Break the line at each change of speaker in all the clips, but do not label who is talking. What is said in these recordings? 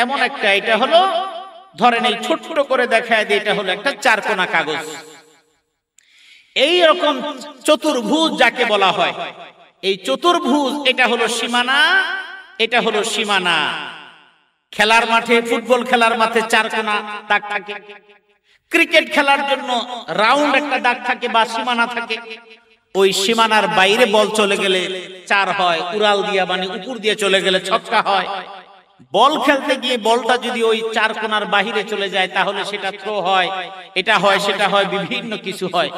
এমন একটা, এটা হলো ধরেন এই ছোট্ট করে দেখায় দিয়ে, এটা হলো একটা চারকোনা কাগজ। এই রকম চতুর্ভুজ যাকে বলা হয়, এই চতুর্ভুজ এটা হলো সীমানা, এটা হলো সীমানা। খেলার মাঠে, ফুটবল খেলার মাঠে চারকোনা দাগ থাকে, ক্রিকেট খেলার জন্য রাউন্ড একটা দাগ থাকে বা সীমানা থাকে। ওই সীমানার বাইরে বল চলে গেলে চার হয়, উড়াল দিয়া মানে উপর দিয়ে চলে গেলে ছক্কা হয়। বল খেলতে গিয়ে বলটা যদি ওই চার কোণার বাহিরে চলে যায় তাহলে সেটা থ্রো হয়, এটা হয় সেটা হয়, বিভিন্ন কিছু হয়।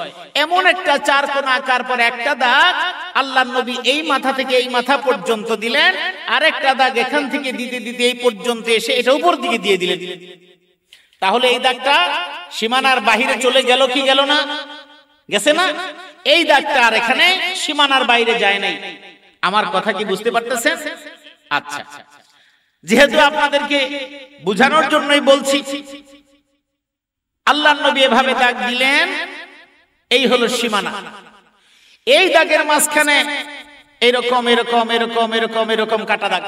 এমন একটা চার কোণা আঁকার পর একটা দাগ আল্লাহর নবী এই মাথা থেকে এই মাথা পর্যন্ত দিলেন, আরেকটা দাগ এখান থেকে দিতে দিতে এই পর্যন্ত এসে এটা উপর দিকে দিয়ে দিলেন। তাহলে এই দাগটা সীমানার বাহিরে চলে গেল কি গেল না? গেছে না? এই দাগটা আর এখানে সীমানার বাইরে যায় নাই। আমার কথা কি বুঝতে পারতেছেন? আচ্ছা, যেহেতু আপনাদেরকে বুঝানোর জন্যই বলছি, আল্লাহর নবী এভাবে দাগ দিলেন, এই হলো সীমানা। এই দাগের মাঝখানে এরকম এরকম এরকম এরকম এরকম কাটা দাগ,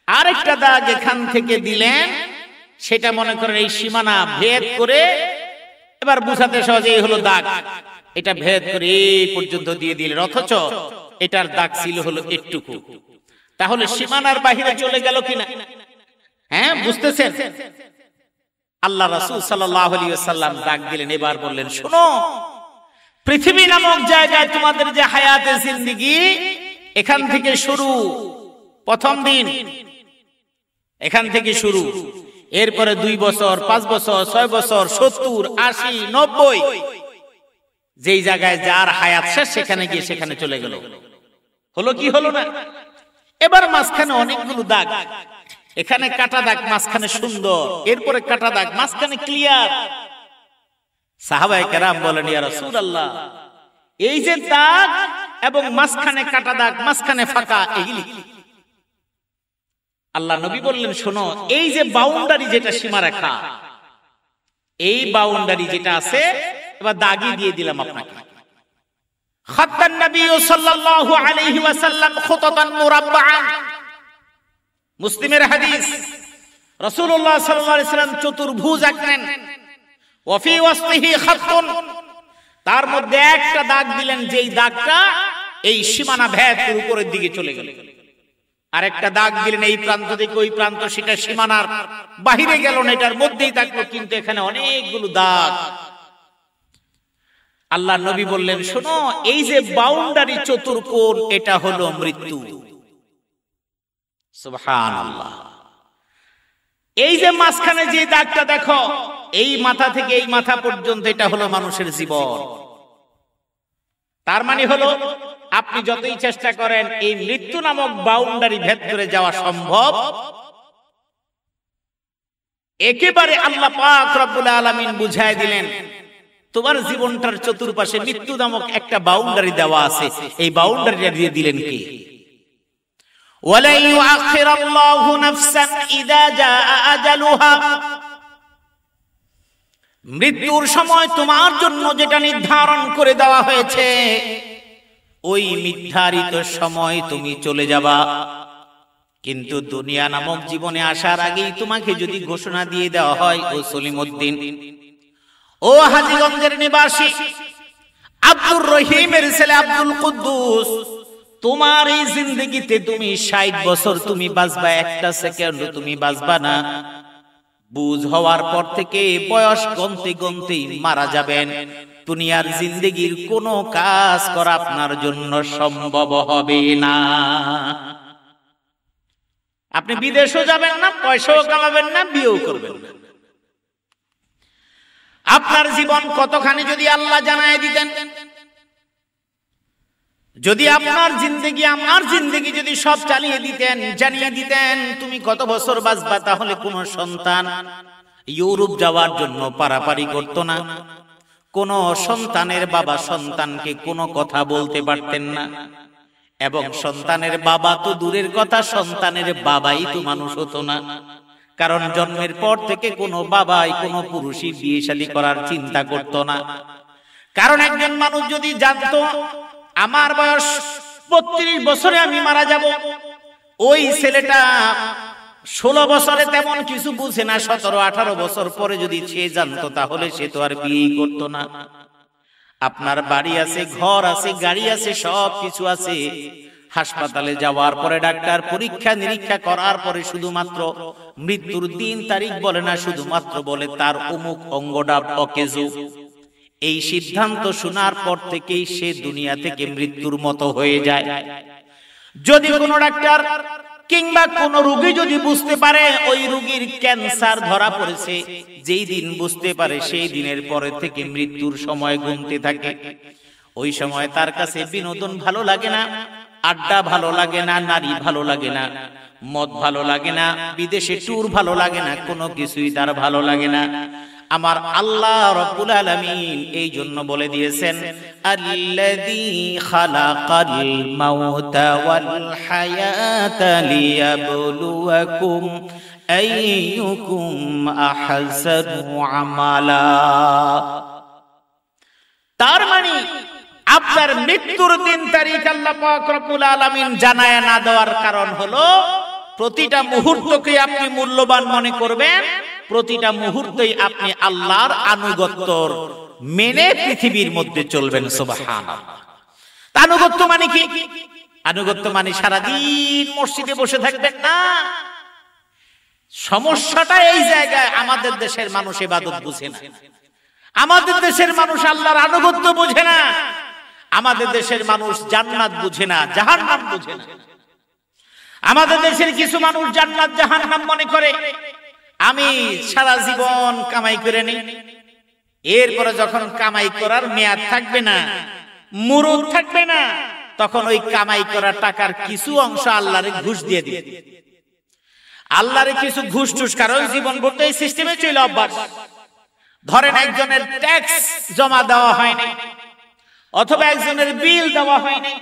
আরেকটা দাগ এখান থেকে দিলেন, সেটা মনে করেন এই সীমানা ভেদ করে, এবার বুঝাতে সহজে এই হলো দাগ, এটা ভেদ করে এই পর্যন্ত দিয়ে দিলেন, অথচ এটার দাগ ছিল হলো একটুকু। তাহলে সীমানার বাহিরে চলে গেল কিনা? হ্যাঁ, বুঝতেছেন? আল্লাহ রাসূল সাল্লাল্লাহু আলাইহি ওয়াসাল্লাম দাগ দিলেন, এবার বললেন, শোনো, পৃথিবী নামক জায়গায় তোমাদের যে হায়াতে জিন্দেগি, এখান থেকে শুরু, প্রথম দিন এখান থেকে শুরু, এরপরে 2 বছর, 5 বছর, 6 বছর, 70, 80, 90, যেই জায়গায় যার হায়াত শেষ সেখানে গিয়ে সেখানে চলে গেল। হলো কি হলো না? এবার মাঝখানে অনেকগুলো দাগ, এখানে কাটা দাগ, মাঝখানে সুন্দর, এরপরে কাটা দাগ, মাঝখানে ক্লিয়ার। সাহাবায়ে কেরাম বলেন, ইয়া রাসূলুল্লাহ, এই যে দাগ এবং মাঝখানে কাটা দাগ, মাঝখানে ফাঁকা, এগুলি আল্লাহ নবী বললেন, শোনো, এই যে বাউন্ডারি, যেটা সীমারেখা, এই বাউন্ডারি যেটা আছে, এবার দাগই দিয়ে দিলাম আপনাকে। খাত্তান নবী সাল্লাল্লাহু আলাইহি ওয়াসাল্লাম খুতাতান মুরাব্বাআন, মুসলিমের হাদিস। রাসূলুল্লাহ সাল্লাল্লাহু আলাইহি ওয়াসাল্লাম চতুর্ভুজ আঁকলেন, ওয়া ফি ওয়াসতিহি খাত্তুন, তার মধ্যে একটা দাগ দিলেন, যেই দাগটা এই সীমানা ভেদ করে উপরের দিকে চলে গেল। আরেকটা দাগ দিলেন এই প্রান্ত থেকে ওই প্রান্ত, সেটা সীমানার বাহিরে গেল না, এটার মধ্যেই থাকলো, কিন্তু এখানে অনেকগুলো দাগ। আল্লাহ নবী বললেন, শোনো, এই যে বাউন্ডারি চতুর্কোণ, এটা হলো মৃত্যু। সুবহানাল্লাহ। এই যে মাঝখানে যে দাগটা দেখো, এই মাথা থেকে এই মাথা পর্যন্ত, এটা হলো মানুষের জীবন। তার মানে হলো, আপনি যতই চেষ্টা করেন এই মৃত্যু নামক বাউন্ডারি ভেদ করে যাওয়া সম্ভব, একেবারে আল্লাহ পাক রব্বুল আলামিন বুঝায় দিলেন, তোমার জীবনটার চতুর্পাশে মৃত্যু নামক একটা বাউন্ডারি দেওয়া আছে। এই বাউন্ডারিটা দিয়ে দিলেন কি? ওয়ালা ইউআখিরাল্লাহু নাফসান ইযা জাআ আজালুহা, মৃত্যুর সময় তোমার জন্য যেটা নির্ধারণ করে দেওয়া হয়েছে, ওই নির্ধারিত সময় তুমি চলে যাবা। কিন্তু দুনিয়া নামক জীবনে আসার আগেই তোমাকে যদি ঘোষণা দিয়ে দেওয়া হয়, ও সলিমউদ্দিন, ও হাজীগঞ্জের নিবাসী, আব্দুর রহিমের ছেলে আব্দুল কুদ্দুস, তোমার এই জিন্দেগিতে তুমি 60 বছর তুমি বাঁচবা, একটা সেকেন্ড তুমি বাঁচবা না। বুঝ হওয়ার পর থেকে বয়স গনতে গনতেই মারা যাবেন। দুনিয়ার জিন্দেগির কোনো কাজ করা আপনার জন্য সম্ভব হবে না। আপনি বিদেশও যাবেন না, পয়সাও কামাবেন না, বিয়েও করবেন না। আপনার জীবন কতখানি যদি আল্লাহ জানায় দিতেন, যদি আপনার জিন্দেগি আমার জিন্দেগি যদি সব চালিয়ে দিতেন, জানিয়ে দিতেন তুমি কত বছর বাঁচবা, তাহলে কোন সন্তান ইউরোপ যাওয়ার জন্য পারাপারি করত না। কোন সন্তানের বাবা সন্তানকে কোনো কথা বলতে পারতেন না, এবং সন্তানের বাবা তো দূরের কথা, সন্তানের বাবাই তো মানুষ হতো না। কারণ জন্মের পর থেকে কোনো বাবাই কোনো পুরুষই বিয়ে শাদী করার চিন্তা করত না। কারণ একজন মানুষ যদি জানতো আমার বয়স 32 বছরে আমি মারা যাব, ওই ছেলেটা 16 বছরে তেমন কিছু বুঝে না, 17-18 বছর পরে যদি সে জানতো তাহলে সে তো আর বিয়ে করতো না। আপনার বাড়ি আছে, ঘর আছে, গাড়ি আছে, সব কিছু আছে। হাসপাতালে যাওয়ার পরে ডাক্তার পরীক্ষা নিরীক্ষা করার পরে শুধুমাত্র মৃত্যুর দিন তারিখ বলে না, শুধুমাত্র বলে তার অমুক অঙ্গটা অকেজো। এই সিদ্ধান্ত শোনার পর থেকেই সে দুনিয়া থেকে মৃত্যুর মতো হয়ে যায়। যদি কোনো ডাক্তার কিংবা কোন রোগী যদি বুঝতে পারে ওই রোগীর ক্যান্সার ধরা পড়েছে, যেই দিন বুঝতে পারে সেই দিনের পরে থেকে মৃত্যুর সময় গুনতে থাকে। ওই সময় তার কাছে বিনোদন ভালো লাগে না, আড্ডা ভালো লাগে না, নারী ভালো লাগে না, মদ ভালো লাগে না, বিদেশে ট্যুর ভালো লাগে না, কোনো কিছুই তার ভালো লাগে না। আমার আল্লাহ রাব্বুল আলামিন এই জন্য বলে দিয়েছেন, আল্লাযী খালাকাল মাউতা ওয়াল হায়াতা লিয়াবলুয়াকুম আইয়ুকুম আহসানু আমালা। তার মানে আপনার মৃত্যুর দিন তারিখ আল্লাহ পাক রব্বুল আলামিন জানায়া না দেওয়ার কারণ হলো প্রতিটা মুহূর্তকে আপনি মূল্যবান মনে করবেন, প্রতিটা মুহূর্তেই আপনি আল্লাহর আনুগত্য মেনে পৃথিবীর মধ্যে চলবেন। সুবহানাল্লাহ। আনুগত্য মানে কি? আনুগত্য মানে সারাদিন মসজিদে বসে থাকবেন না। সমস্যাটা এই জায়গায়, আমাদের দেশের মানুষ ইবাদত বুঝে না, আমাদের দেশের মানুষ আল্লাহর আনুগত্য বুঝে না, আমাদের দেশের মানুষ জান্নাত বুঝে না, জাহান্নাম বুঝে না। আমাদের দেশের কিছু মানুষ জান্নাত জাহান্নাম মনে করে। আমি সারা জীবন কামাই করে নেই, এরপরে যখন কামাই করার মেয়াদ থাকবে না, মুরুদ থাকবে না, তখন ওই কামাই করা টাকার কিছু অংশ আল্লাহরে ঘুষ দিয়ে দিবে। আল্লাহরে কিছু ঘুষ টুস, কারণ জীবন করতে এই সিস্টেমে চলে অভ্যাস। ধরেন একজনের ট্যাক্স জমা দেওয়া হয়নি, অথবা একজনের বিল দেওয়া হয়নি,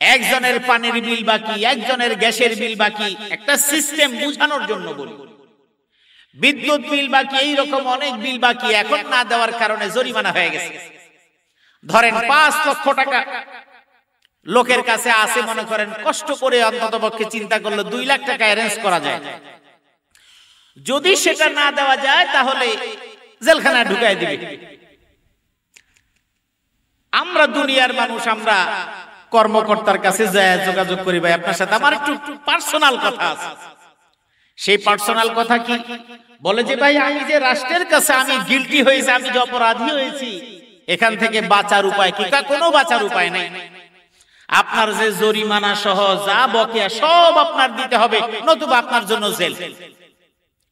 একজনের পানির বিল বাকি, একজনের গ্যাসের বিল বাকি, একটা সিস্টেম বোঝানোর জন্য বলি। বিদ্যুৎ বিল বাকি, এইরকম অনেক বিল বাকি, এখন না দেওয়ার কারণে জরিমানা হয়ে গেছে। ধরেন 5 লক্ষ টাকা লোকের কাছে আছে, মনে করেন কষ্ট করে অন্তত পক্ষে চিন্তা করলে 2 লাখ টাকা অ্যারেঞ্জ করা যায়। যদি সেটা না দেওয়া যায় তাহলে জেলখানায় ঢুকায় দিবে। আমরা দুনিয়ার মানুষ, আমরা কর্মকর্তার কাছে যায় যোগাযোগ করি, ভাই আপনার সাথে আমার একটু পার্সোনাল কথা আছে। সেই পার্সোনাল কথা কি? বলে যে ভাই আমি যে রাষ্ট্রের কাছে আমি গিল্টি হয়েছি, আমি যে অপরাধী হয়েছি, এখান থেকে বাঁচার উপায় কি? কোনো বাঁচার উপায় নাই। আপনার যে জরিমানা সহ যা বকেয়া সব আপনার দিতে হবে, নতুবা আপনার জন্য জেল।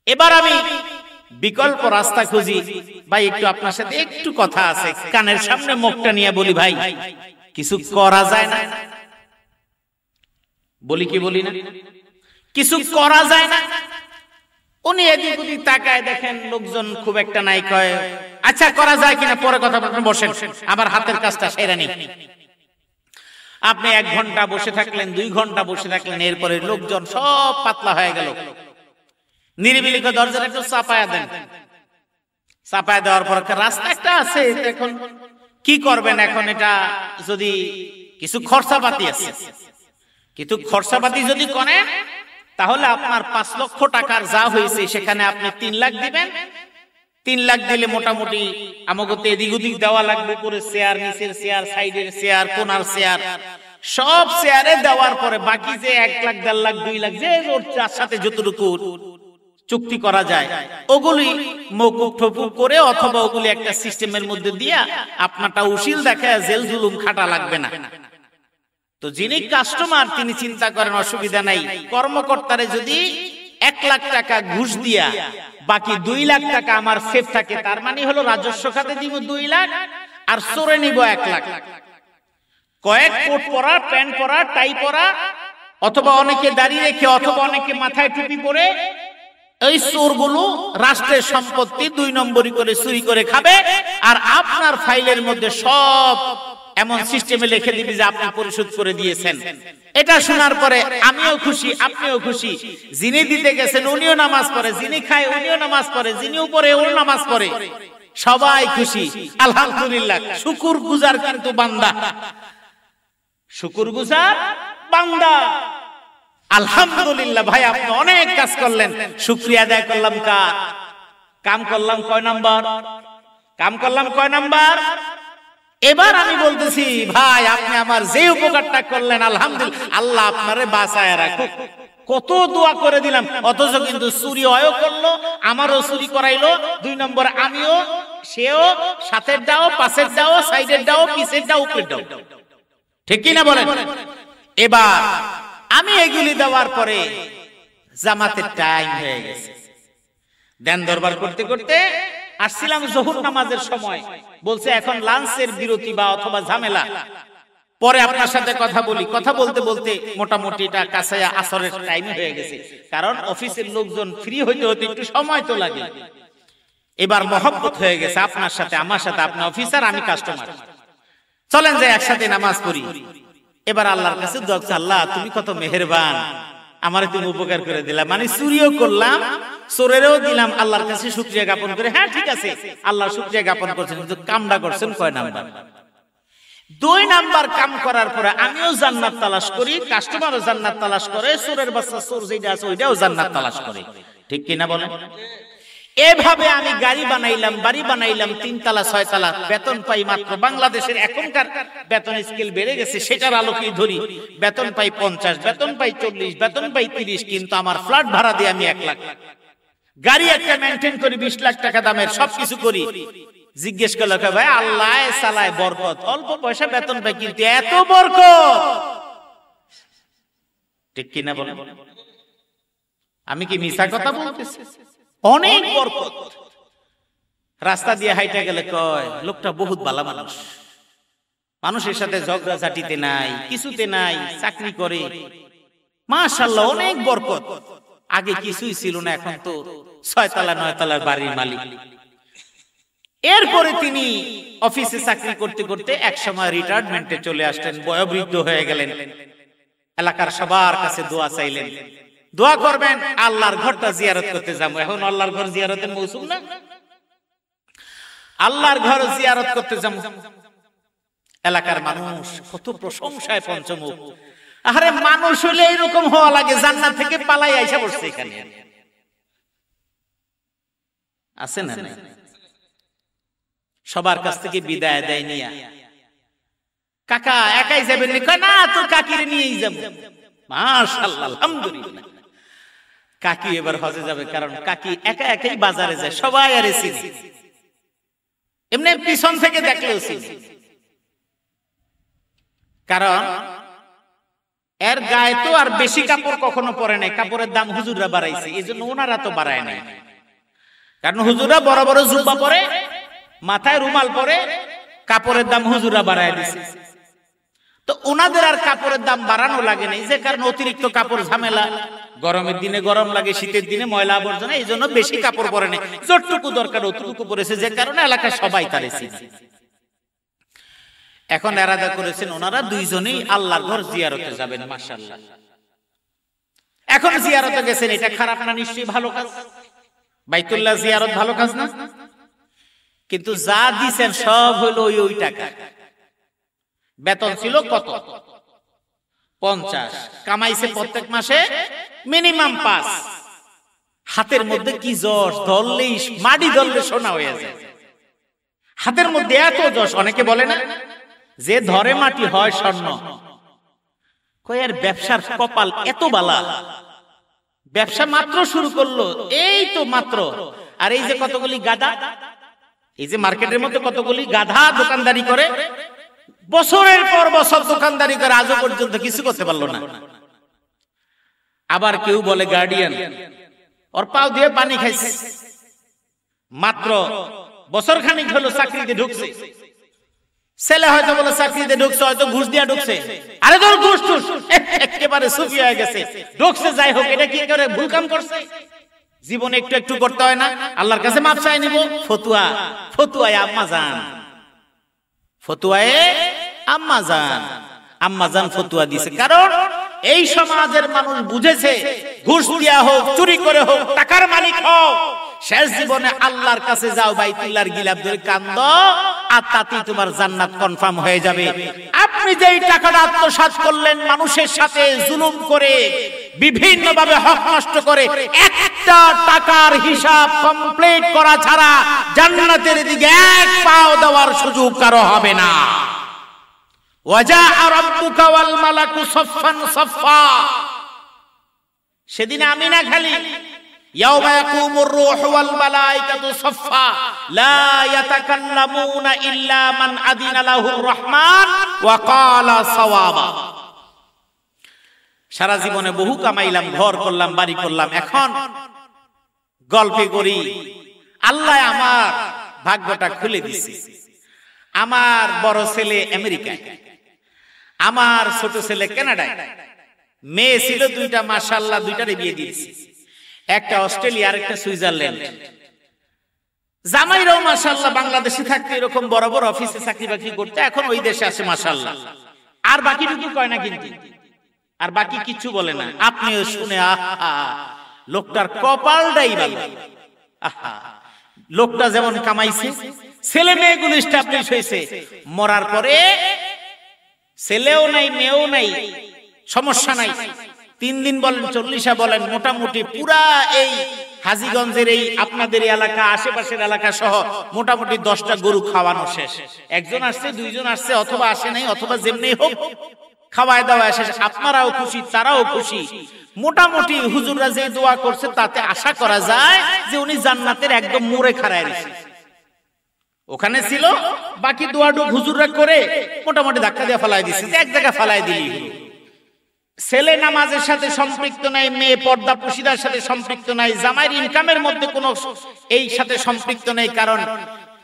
এবার আমি বিকল্প রাস্তা খুঁজি, ভাই একটু আপনার সাথে একটু কথা আছে, কানের সামনে মুখটা নিয়ে বলি, ভাই কিছু করা যায় না? বলি কি বলি না? কিছু করা যায় না? উনি এদিক ওদিক তাকায়, দেখেন লোকজন খুব একটা নাই, কয় আচ্ছা করা যায় কিনা পরে কথা বলবেন, বসেন আমার হাতের কাজটা সেরা নেই। আপনি 1 ঘন্টা বসে থাকলেন, 2 ঘন্টা বসে থাকলেন, এরপরে লোকজন সব পাতলা হয়ে গেল। নিরিবিলি করে দরজাটা একটু চাপায়া দেন। চাপায়া দেওয়ার পর রাস্তা একটা আছে, এখন কি করবেন? এখন এটা যদি কিছু খরচাপাতি আছে, কিন্তু খরচাপাতি যদি করেন তাহলে আপনার 5 লক্ষ টাকার যা হয়েছে সেখানে আপনি 3 লাখ দিবেন। 3 লাখ দিলে মোটামুটি আমাকে এদিক ওদিক দেওয়া লাগবে, করে চেয়ার, নিচের চেয়ার, সাইডের চেয়ার, কোনার চেয়ার, সব চেয়ারে দেওয়ার পরে বাকি যে 1 লাখ, 1.5 লাখ, 2 লাখ যে ওর সাথে যতটুকু চুক্তি করা যায় ওগুলি মওকুফ ঠকুফ করে, অথবা ওগুলি একটা সিস্টেমের মধ্যে দিয়া আপনারটা উশিল দেখায় জেল জুলুম খাটা লাগবে না। তো যিনি কাস্টমার তিনি চিন্তা করেন অসুবিধা নাই, কর্মকর্তারে যদি 1 লাখ টাকা ঘুষ দিয়া বাকি 2 লাখ টাকা আমার সেফ থাকে, তার মানে হলো রাজস্ব খাতে দিব 2 লাখ আর চোরে নিব 1 লাখ। কয়েক কোট পরা, প্যান্ট পরা, টাই পরা, অথবা অনেকে দাঁড়িয়ে রেখে, অথবা অনেকে মাথায় টুপি পরে, এই চোরগুলো রাষ্ট্রের সম্পত্তি 2 নম্বরই করে চুরি করে খাবে, আর আপনার ফাইলের মধ্যে সব এমন সিস্টেমে লিখে দিবি যে আপনি পরিশোধ করে দিয়েছেন। এটা শোনার পরে আমিও খুশি, আপনিও খুশি, যিনি দিতে গেছেন উনিও নামাজ পড়ে, যিনি খায় উনিও নামাজ পড়ে, যিনি উপরে ওর নামাজ পড়ে, সবাই খুশি। আলহামদুলিল্লাহ, শুকুর গুজার কিন্তু বান্দা, শুকুর গুজার বান্দা। আলহামদুলিল্লাহ ভাই, আপনি অনেক কাজ করলেন, শুকরিয়া আদায় করলাম। কার কাম করলাম কয় নাম্বার? কাম করলাম কয় নাম্বার? এবার আমি বলতেছি ভাই, আপনি আমার যে উপকারটা করলেন আলহামদুলিল্লাহ, আল্লাহ আপনারে বাঁচায় রাখুক। কত দোয়া করে দিলাম, অথচ কিন্তু চুরি অয় করলো, আমারও চুরি করাইলো। 2 নম্বর আমিও, সেও, সাথের দাও, পাশের দাও, সাইডের দাও, পিছের দাও, উপরের দাও। ঠিক কি না বলেন? এবার আমি এগুলি দেওয়ার পরে জামাতের টাইম হয়ে গেছে। দেন দরবার করতে করতে আসছিলাম জোহর নামাজের সময়। বলছে এখন লাঞ্চের বিরতি বা অথবা ঝামেলা, পরে আপনার সাথে কথা বলি। কথা বলতে বলতে মোটামুটি এটা কাছে আসরের টাইম হয়ে গেছে, কারণ অফিসের লোকজন ফ্রি হইতে হতে একটু সময় তো লাগে। এবার মহব্বত হয়ে গেছে আপনার সাথে, আমার সাথে। আপনি অফিসার, আমি কাস্টমার, চলেন যে একসাথে নামাজ পড়ি। এবার আল্লাহর কাছে দোয়া করছি, আল্লাহ তুমি কত মেহেরবান, আমার তুমি উপকার করে দিলাম। মানে চুরিও করলাম, চোরেরও দিলাম, আল্লাহর কাছে শুকরিয়া জ্ঞাপন করে। হ্যাঁ ঠিক আছে, আল্লাহ শুকরিয়া জ্ঞাপন করছেন, কিন্তু কামটা করছেন কয় নাম্বার? 2 নাম্বার কাম করার পরে আমিও জান্নাত তালাশ করি, কাস্টমারও জান্নাত তালাশ করে, চোরের বাচ্চা চোর যেটা আছে ওইটাও জান্নাত তালাশ করে। ঠিক কিনা বলেন? এভাবে আমি গাড়ি বানাইলাম, বাড়ি বানাইলাম, 3 তলা 6 তলা, বেতন পাই মাত্র, বাংলাদেশের এখনকার বেতন স্কেল বেড়ে গেছে সেটার আলোকেই ধরি, বেতন পাই 50, বেতন পাই 40, বেতন পাই 30, কিন্তু আমার ফ্ল্যাট ভাড়া দিয়ে আমি 1 লাখ। গাড়ি একটা মেনটেন করি 20 লাখ টাকা দামের, সবকিছু করি। জিজ্ঞেস করলো ভাই, আল্লাহ সালায় বরকত, অল্প পয়সা বেতন পাই কিন্তু এত বরকত। ঠিক কিনা বলেন? আমি কি মিছা কথা বলতেছি? অনেক বরকত। রাস্তা দিয়ে হাইটা গেলে কয় লোকটা বহুত ভালো মানুষ, মানুষের সাথে ঝগড়া ঝাঁটিতে নাই, কিছুতে নাই, চাকরি করে, মাশাআল্লাহ অনেক বরকত। আগে কিছুই ছিল না, এখন তো 6 তলা 9 তলার বাড়ির মালিক। এরপরে তিনি অফিসে চাকরি করতে করতে এক সময় রিটায়ারমেন্টে চলে আসলেন, বয়োবৃদ্ধ হয়ে গেলেন। এলাকার সবার কাছে দোয়া চাইলেন, দোয়া করবেন আল্লাহর ঘরটা জিয়ারত করতে যাবো। এখন আল্লাহর ঘর জিয়ারতের মৌসুম না, আল্লাহর ঘর জিয়ারত করতে যাবো। এলাকার মানুষ কত প্রশংসায় পঞ্চমুখ। আরে মানুষ হলে এরকম হওয়া লাগে, জান্নাত থেকে পালাই আইসা পড়ছে এখানে। আছে না? সবার কাছ থেকে বিদায় দেয় নিয়া, কাকা একাই যাবেন না? তোর কাকিরে নিয়েই যাব। মাশাআল্লাহ আলহামদুলিল্লাহ। কাকি এবার হজে যাবে, কারণ কাকি একা একাই বাজারে যায়, সবাই আরে চিনি, এমনি পিছন থেকে দেখলেও চিনি। কারণ এর গায়ে তো আর বেশি কাপড় কখনো পরে নাই, কাপড়ের দাম হুজুররা বাড়াইছে, এই জন্য ওনারা তো বাড়ায় নাই। কারণ হুজুররা বড় বড় জুব্বা পরে, মাথায় রুমাল পরে, কাপড়ের দাম হুজুররা বাড়ায় দিছে। তো ওনাদের আর কাপড়ের দাম বাড়ানো লাগে নাই, যে কারণে অতিরিক্ত কাপড় ঝামেলা, গরমের দিনে গরম লাগে, শীতের দিনে ময়লা আবর্জনা, এই জন্য বেশি কাপড় পরে নেই, যতটুকু দরকার অতটুকু পরেছে, যে কারণে এলাকায় সবাই তারে চিনে। এখন এরাদা করেছেন ওনারা দুইজনেই আল্লাহর ঘর জিয়ারতে যাবেন। মাশাআল্লাহ। এখন জিয়ারতে গেছেন, এটা খারাপ না? নিশ্চয়ই ভালো কাজ। বাইতুল্লাহ জিয়ারত ভালো কাজ না? কিন্তু যা দিছেন সব হলো ওই টাকা। বেতন ছিল কত? 50, কামাইছে প্রত্যেক মাসে মিনিমাম 5। হাতের মধ্যে কি যশ, ধরলেই মাটি ধরলে সোনা হয়ে যায়। হাতের মধ্যে এত যশ, অনেকে বলে না যে ধরে মাটি হয় স্বর্ণ। কয় আর ব্যবসার কপাল এত বালা, ব্যবসা মাত্র শুরু করলো, এই তো মাত্র। আর এই যে কতগুলি গাধা, এই যে মার্কেটের মধ্যে কতগুলি গাধা দোকানদারি করে, বছরের পর বছর দোকানদারি করে, আজও পর্যন্ত কিছু করতে পারলো না। আবার কেউ বলে গার্ডিয়ান, ওর পাও দিয়ে পানি খাইছে, মাত্র বছর খানিক হলো চাকরিতে ঢুকছে। ছেলে হয়তো বলে চাকরিতে ঢুকছে, হয়তো ঘুষ দিয়া ঢুকছে। আরে তোর ঘুষ টুস একেবারে সুফি হয়ে গেছে, ঢুকছে যাই হোক, এটা কি করে ভুল কাম করছে? জীবনে একটু একটু করতে হয় না? আল্লাহর কাছে মাপ চাই নিব। ফতুয়া, ফতুয়ায় আম্মা জান, ফতুয়ায় আম্মা জান, আম্মা জান ফতুয়া দিছে। কারণ এই সমাজের মানুষ বুঝেছে, ঘুষ দিয়া হোক, চুরি করে হোক, টাকার মালিক হোক, শেষ জীবনে আল্লাহর কাছে যাও, বাইতুল্লাহর গিলাফ ধরে কান্দো, আর তাতেই তোমার জান্নাত কনফার্ম হয়ে যাবে। আপনি যেই টাকাটা আত্মসাৎ করলেন মানুষের সাথে জুলুম করে, বিভিন্ন ভাবে হক নষ্ট করে, একটা টাকার হিসাব কমপ্লিট করা ছাড়া জান্নাতের দিকে এক পাও দেওয়ার সুযোগ কারো হবে না। ওয়াজা রাব্বুকা ওয়াল মালাকু সাফফান সাফফা, সেদিন আমি না খালি ইয়াওমা ইয়াকুমুর রূহু ওয়াল মালাইকাতু সাফফা লা ইয়াতাকাল্লামুনা ইল্লা মান আদিনা লাহুর রহমান ওয়া ক্বালা সাওয়াবা। সারা জীবনে বহু কামাইলাম, ঘর করলাম, বাড়ি করলাম, এখন গল্পে করি আল্লাহ আমার ভাগ্যটা খুলে দিছে। আমার বড় ছেলে আমেরিকায়, আমার ছোট ছেলে কানাডায়, মেয়ে ছিল দুইটা, মাশাআল্লাহ দুইটারে বিয়ে দিয়েছি, একটা অস্ট্রেলিয়া আর একটা সুইজারল্যান্ড। জামাইরাও মাশাআল্লাহ বাংলাদেশে থাকতে এরকম বড় বড় অফিসে চাকরি বাকরি করতে, এখন ওই দেশে আসে মাশাআল্লাহ। আর বাকিটুকু কয় না, কিন্তু আর বাকি কিছু বলে না। আপনিও শুনে আহা, লোকটার কপালটাই ভালো। আহা, লোকটা যেমন কামাইছে, ছেলে মেয়েগুলো এস্টাবলিশ হয়েছে, মরার পরে ছেলেও নাই মেয়েও নাই, সমস্যা নাই। 3 দিন বলেন 40 বলেন, মোটামুটি পুরা এই হাজীগঞ্জের এই আপনাদের এলাকা, আশেপাশের এলাকা সহ মোটামুটি 10টা গরু খাওয়ানো শেষ। একজন আসছে, দুইজন আসছে, অথবা আসে নাই, অথবা যেমনি হোক খাওয়ায় দেওয়া শেষ। আপনারাও খুশি, তারাও খুশি। মোটামুটি হুজুররা যে দোয়া করছে তাতে আশা করা যায় যে উনি জান্নাতের একদম মোড়ে খাড়ায় রয়েছে। ওখানে ছিল, বাকি দোয়াটুক হুজুররা করে মোটামুটি ধাক্কা দিয়ে ফেলাই দিচ্ছে, এক জায়গায় ফেলাই দিলি। ছেলে নামাজের সাথে সম্পৃক্ত নাই, মেয়ে পর্দা পুশিদার সাথে সম্পৃক্ত নাই, জামাইয়ের ইনকামের মধ্যে কোনো এই সাথে সম্পৃক্ত নেই। কারণ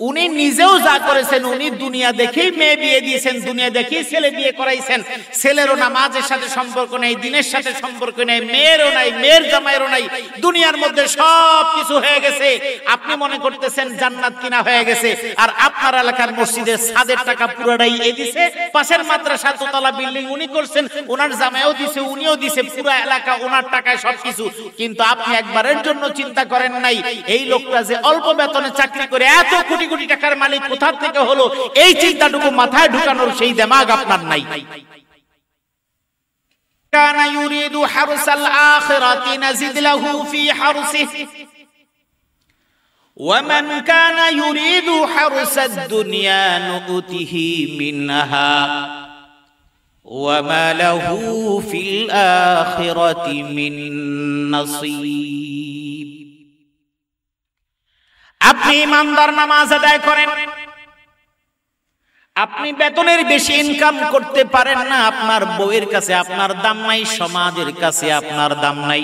উনি নিজেও যা করেছেন, উনি দুনিয়া দেখেই মেয়ে বিয়ে দিয়েছেন, দুনিয়া দেখেই ছেলে বিয়ে করাইছেন। ছেলেরও নামাজের সাথে সম্পর্ক নেই, দিনের সাথে সম্পর্ক নেই, মেয়েরও নাই, মেয়ের জামাইয়েরও নাই, দুনিয়ার মধ্যে সব কিছু হয়ে গেছে। আপনি মনে করতেছেন জান্নাত কিনা হয়ে গেছে, আর আপনার এলাকার মসজিদের ছাদের টাকা পুরোটাই এ দিছে, পাশের মাদ্রাসা দোতলা বিল্ডিং উনি করছেন, ওনার জামাইও দিছে, উনিও দিছে, পুরো এলাকা ওনার টাকায় সবকিছু। কিন্তু আপনি একবারের জন্য চিন্তা করেন নাই এই লোকটা যে অল্প বেতনে চাকরি করে এত কোটি কোটি টাকার মালিক কোথা থেকে হলো, এই চিন্তাটুকু মাথায় ঢুকানোর সেই দিমাগ আপনার নাই। কানা ইউরিদু হারসাল আখিরাতি নাজিদ লাহু ফি হারসিহি ওয়া মান কানা ইউরিদু হারসাদ দুনিয়া নুতিহি মিনহা ওয়া মা লাহু ফিল আখিরাতি মিন নসীব। আপনি ইমানদার নামাজ আদায় করেন, আপনি বেতনের বেশি ইনকাম করতে পারেন না, আপনার বউয়ের কাছে আপনার দাম নাই, সমাজের কাছে আপনার দাম নাই।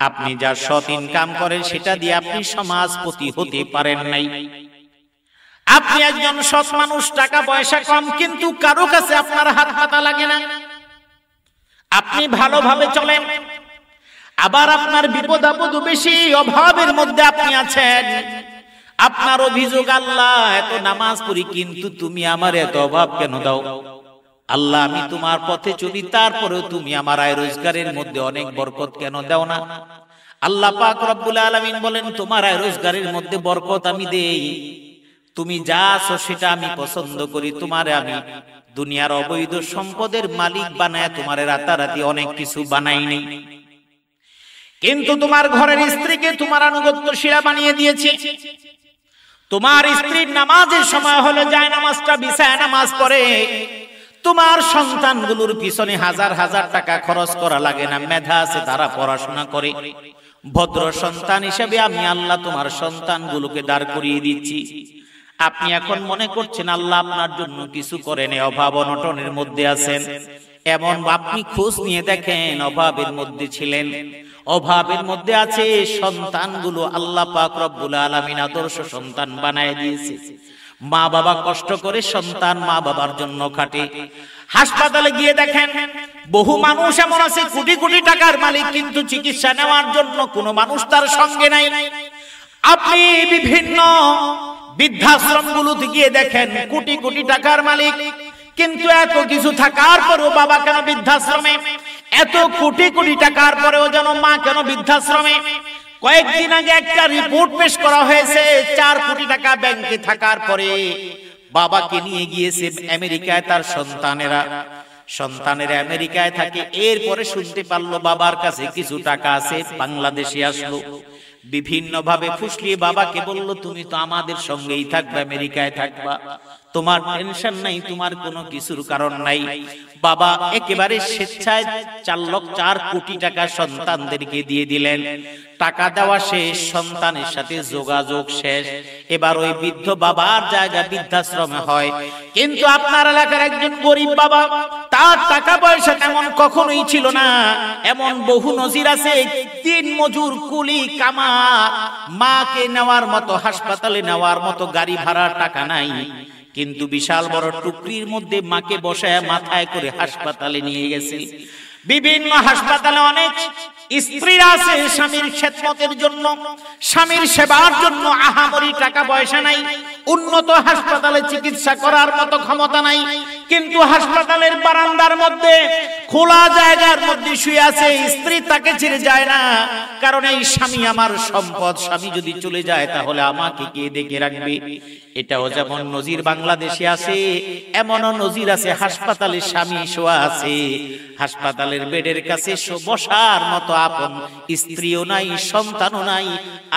আপনি যা সৎ ইনকাম করেন সেটা দিয়ে আপনি সমাজপতি হতে পারেন নাই। আপনি একজন সৎ মানুষ, টাকা পয়সা কম, কিন্তু কারো কাছে আপনার হাত পাতা লাগে না, আপনি ভালোভাবে চলেন। আবার আপনার বিপদ আপদ বেশি, অভাবের মধ্যে আপনি আছেন, আপনার অভিযোগ আল্লাহ এত নামাজ পড়ি কিন্তু তুমি আমার এত অভাব কেন দাও? আল্লাহ আমি তোমার পথে চলি, তারপরেও তুমি আমার আয় রোজগারের মধ্যে অনেক বরকত কেন দাও না? আল্লাহ পাক রব্বুল আলামিন বলেন তোমার আয় রোজগারের মধ্যে বরকত আমি দেই, তুমি যা আছো সেটা আমি পছন্দ করি, তোমারে আমি দুনিয়ার অবৈধ সম্পদের মালিক বানায় তোমারে রাতারাতি অনেক কিছু বানাইনি। কিন্তু তোমার ঘরের স্ত্রীকে তোমার আনুগত্যশীলা বানিয়ে দিয়েছি। তোমার স্ত্রীর নামাজের সময় হলো যায় নামাজটা বিছায় নামাজ পড়ে, তোমার সন্তানগুলোর পিছনে হাজার হাজার টাকা খরচ করা লাগে না, মেধা আছে তারা পড়াশোনা করে। ভদ্র সন্তান হিসেবে আমি আল্লাহ তোমার সন্তানগুলোকে দাঁড় করিয়ে দিচ্ছি। আপনি এখন মনে করছেন আল্লাহ আপনার জন্য কিছু করেন, অভাব অনটনের মধ্যে আছেন। এমন আপনি খোঁজ নিয়ে দেখেন অভাবের মধ্যে ছিলেন, অভাবের মধ্যে আছে সন্তানগুলো আল্লাহ পাক রব্বুল আলামিন আদর্শ সন্তান বানায় দিয়েছে। মা বাবা কষ্ট করে সন্তান মা বাবার জন্য খাটে। হাসপাতালে গিয়ে দেখেন বহু মানুষ এমন আছে কোটি কোটি টাকার মালিক, কিন্তু চিকিৎসা নেওয়ার জন্য কোনো মানুষ তার সঙ্গে নাই। আপনি বিভিন্ন বৃদ্ধাশ্রমগুলোতে গিয়ে দেখেন কোটি কোটি টাকার মালিক, কিন্তু এত কিছু থাকার পরেও বাবা কেন বৃদ্ধাশ্রমে? এত কোটি কোটি টাকার পরেও যেন মা কেন বৃদ্ধাশ্রমে? কয়েকদিন আগে একটা রিপোর্ট পেশ করা হয়েছে, 4 কোটি টাকা ব্যাংকে থাকার পরে বাবাকে নিয়ে গিয়েছে আমেরিকায় তার সন্তানেরা আমেরিকায় থাকে। এরপরে শুনতে পারলো বাবার কাছে কিছু টাকা আছে, বাংলাদেশে আসলো। বিভিন্ন ভাবে ফুসলিয়ে বাবাকে বলল, তুমি তো আমাদের সঙ্গেই থাকবে, আমেরিকায় থাকবা, তোমার টেনশন নাই, তোমার কোনো কিছুর কারণ নাই। বাবা একেবারে স্বেচ্ছায় 4 কোটি টাকা সন্তানদেরকে দিয়ে দিলেন। টাকা দেওয়া শেষ, সন্তানের সাথে যোগাযোগ শেষ। এবার ওই বৃদ্ধ বাবার জায়গা বৃদ্ধাশ্রমে হয়। কিন্তু আপনার এলাকার একজন গরিব বাবা, তার টাকা পয়সা তেমন কখনোই ছিল না। এমন বহু নজির আছে, 3 মজুর কুলি কামা, মাকে নেওয়ার মতো, হাসপাতালে নেওয়ার মতো গাড়ি ভাড়ার টাকা নাই, কিন্তু বিশাল বড় টুকরির মধ্যে মাকে বসায় মাথায় করে হাসপাতালে নিয়ে গেছে। বিভিন্ন হাসপাতালে অনেক স্ত্রীরা আছে স্বামীর খেদমতের জন্য, স্বামীর সেবার জন্য আহামরি টাকা পয়সা নাই, উন্নত হাসপাতালে চিকিৎসা করার মতো ক্ষমতা নাই, কিন্তু হাসপাতালের বারান্দার মধ্যে খোলা জায়গার মধ্যে শুয়ে আছে, স্ত্রী তাকে ছেড়ে যায় না। কারণ এই স্বামী আমার সম্পদ, স্বামী যদি চলে যায় তাহলে আমাকে কে দেখে রাখবে। এটাও যেমন নজির বাংলাদেশে আছে, এমনও নজির আছে হাসপাতালে স্বামী শোয়া আছে, হাসপাতালের বেডের কাছে বসার মতো আপন স্ত্রীও নাই, সন্তানও নাই,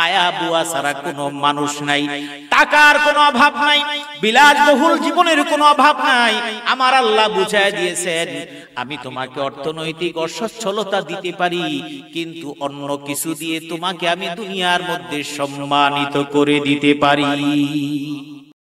আয়া বুয়া ছাড়া কোনো মানুষ নাই। টাকার কোনো অভাব নাই, বিলাসবহুল জীবনের কোনো অভাব নাই। আমার আল্লাহ বুঝায় দিয়েছেন, আমি তোমাকে অর্থনৈতিক অসচ্ছলতা দিতে পারি, কিন্তু অন্য কিছু দিয়ে তোমাকে আমি দুনিয়ার মধ্যে সম্মানিত করে দিতে পারি।